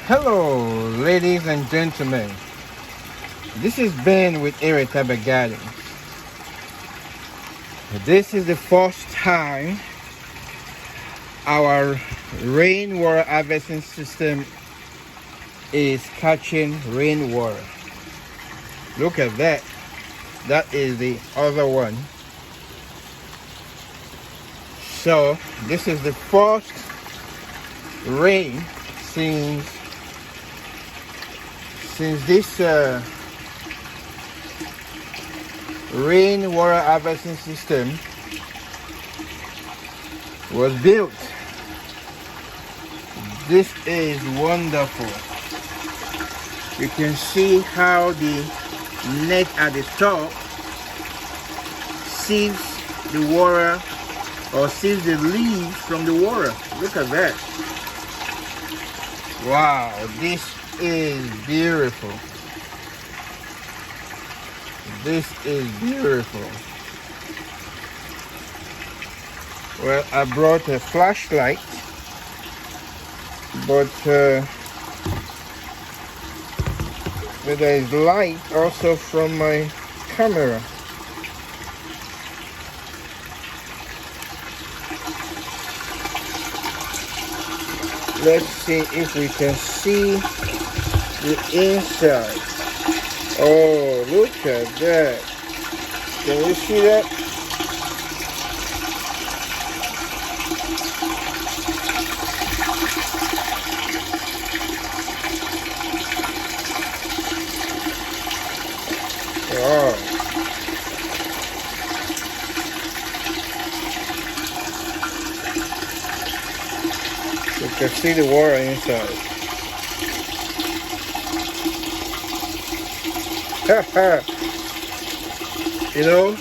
Hello, ladies and gentlemen. This is Ben with Eretaba Gardens. This is the first time our rainwater harvesting system is catching rainwater. Look at that. That is the other one. So this is the first rain since this rainwater harvesting system was built. This is wonderful. You can see how the net at the top sieves the water or sieves the leaves from the water. Look at that. Wow, this is beautiful. This is beautiful. Well, I brought a flashlight, but there is light also from my camera. Let's see if we can see the inside. Oh, look at that. Can you see that? Wow. You can see the water inside. You know,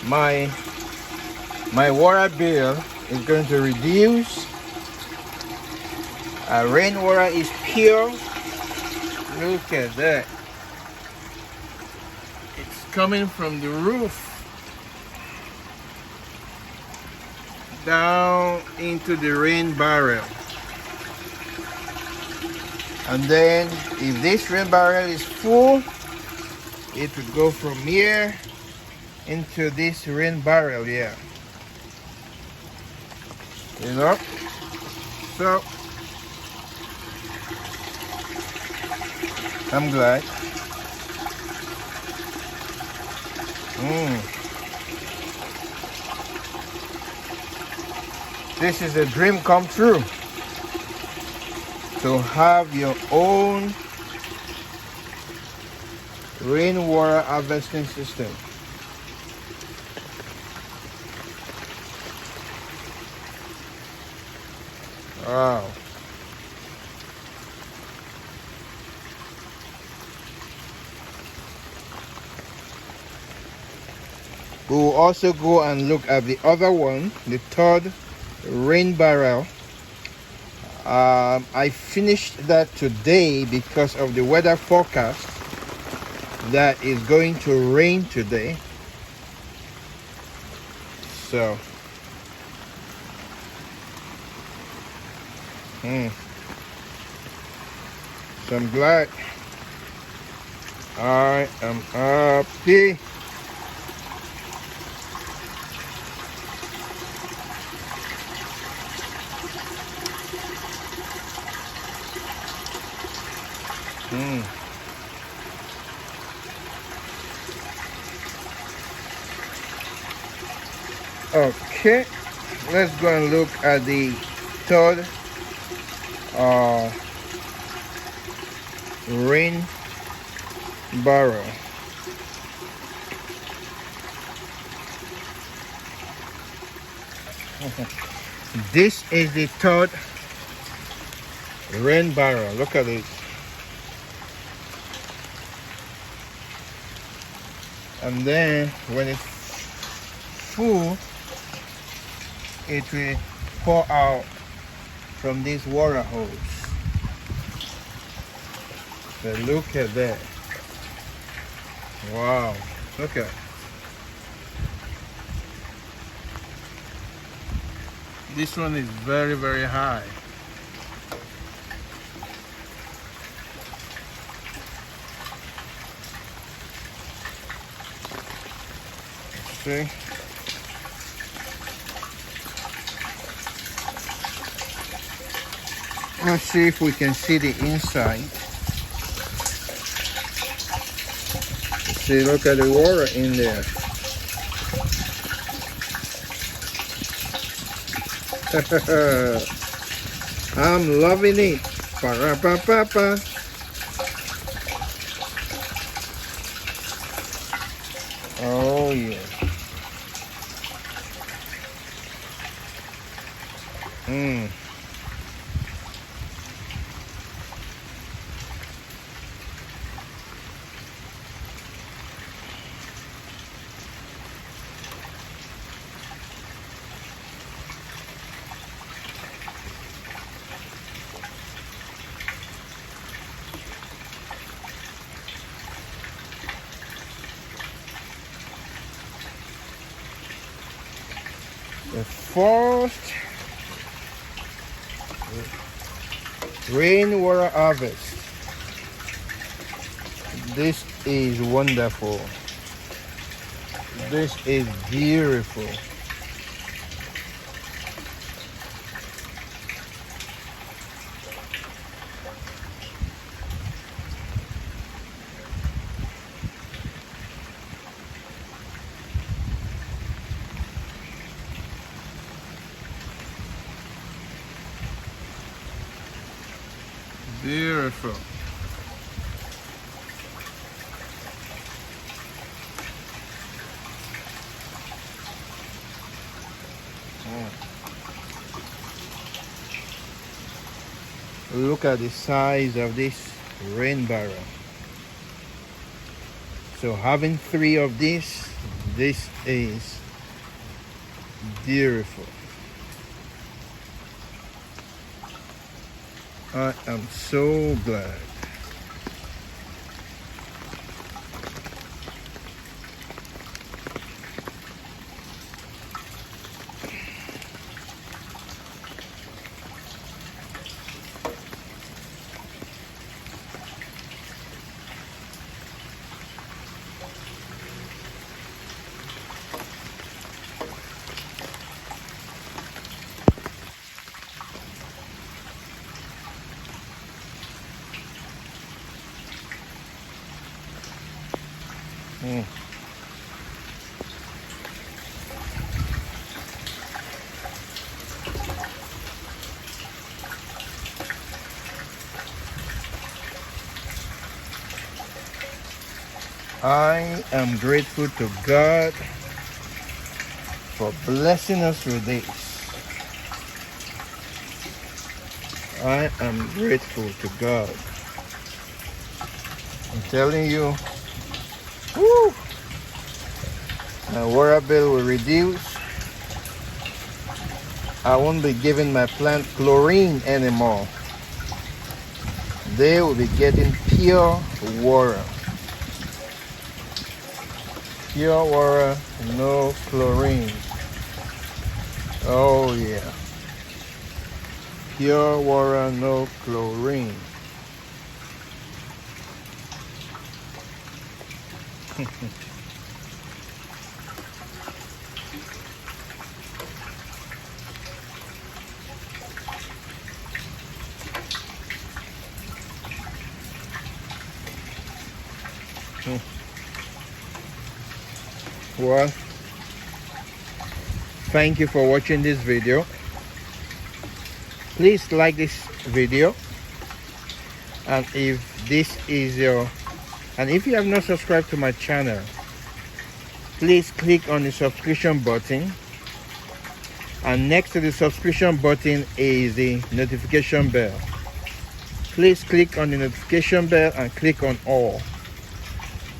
my water bill is going to reduce. Rainwater is pure. Look at that. It's coming from the roof down into the rain barrel. And then if this rain barrel is full, it will go from here into this rain barrel here. You know? So I'm glad. This is a dream come true. To have your own rainwater harvesting system. Wow. We will also go and look at the other one, the third rain barrel. I finished that today because of the weather forecast that is going to rain today. So I'm glad. I am happy. Okay, let's go and look at the third rain barrel. This is the third rain barrel. Look at it. And then when it's full, it will pour out from this water hose. So look at that. Wow. Look at This one is very, very high. See? Let's see if we can see the inside. See, look at the water in there. I'm loving it. Pa-ra-pa-pa-pa. Oh yeah. The first rainwater harvest. This is wonderful. This is beautiful. Beautiful. Look at the size of this rain barrel. So having 3 of this is beautiful. I am so glad. I am grateful to God for blessing us with this. I am grateful to God. I'm telling you, woo, my water bill will reduce. I won't be giving my plant chlorine anymore. They will be getting pure water. Pure water, no chlorine. Oh yeah. Pure water, no chlorine. Well, thank you for watching this video. Please like this video, and if you have not subscribed to my channel, please click on the subscription button, and next to the subscription button is the notification bell. Please click on the notification bell and click on all,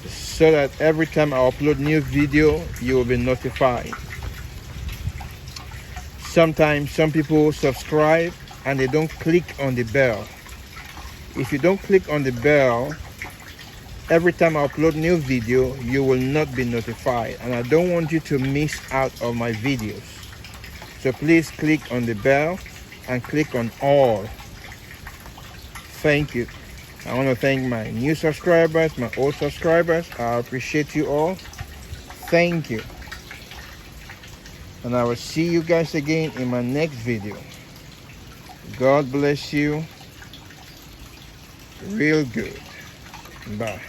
so that every time I upload new video, you will be notified. Sometimes some people subscribe and they don't click on the bell. If you don't click on the bell, every time I upload new video, you will not be notified, and I don't want you to miss out on my videos. So please click on the bell and click on all. Thank you. I want to thank my new subscribers, my old subscribers. I appreciate you all. Thank you. And I will see you guys again in my next video. God bless you real good. Bye.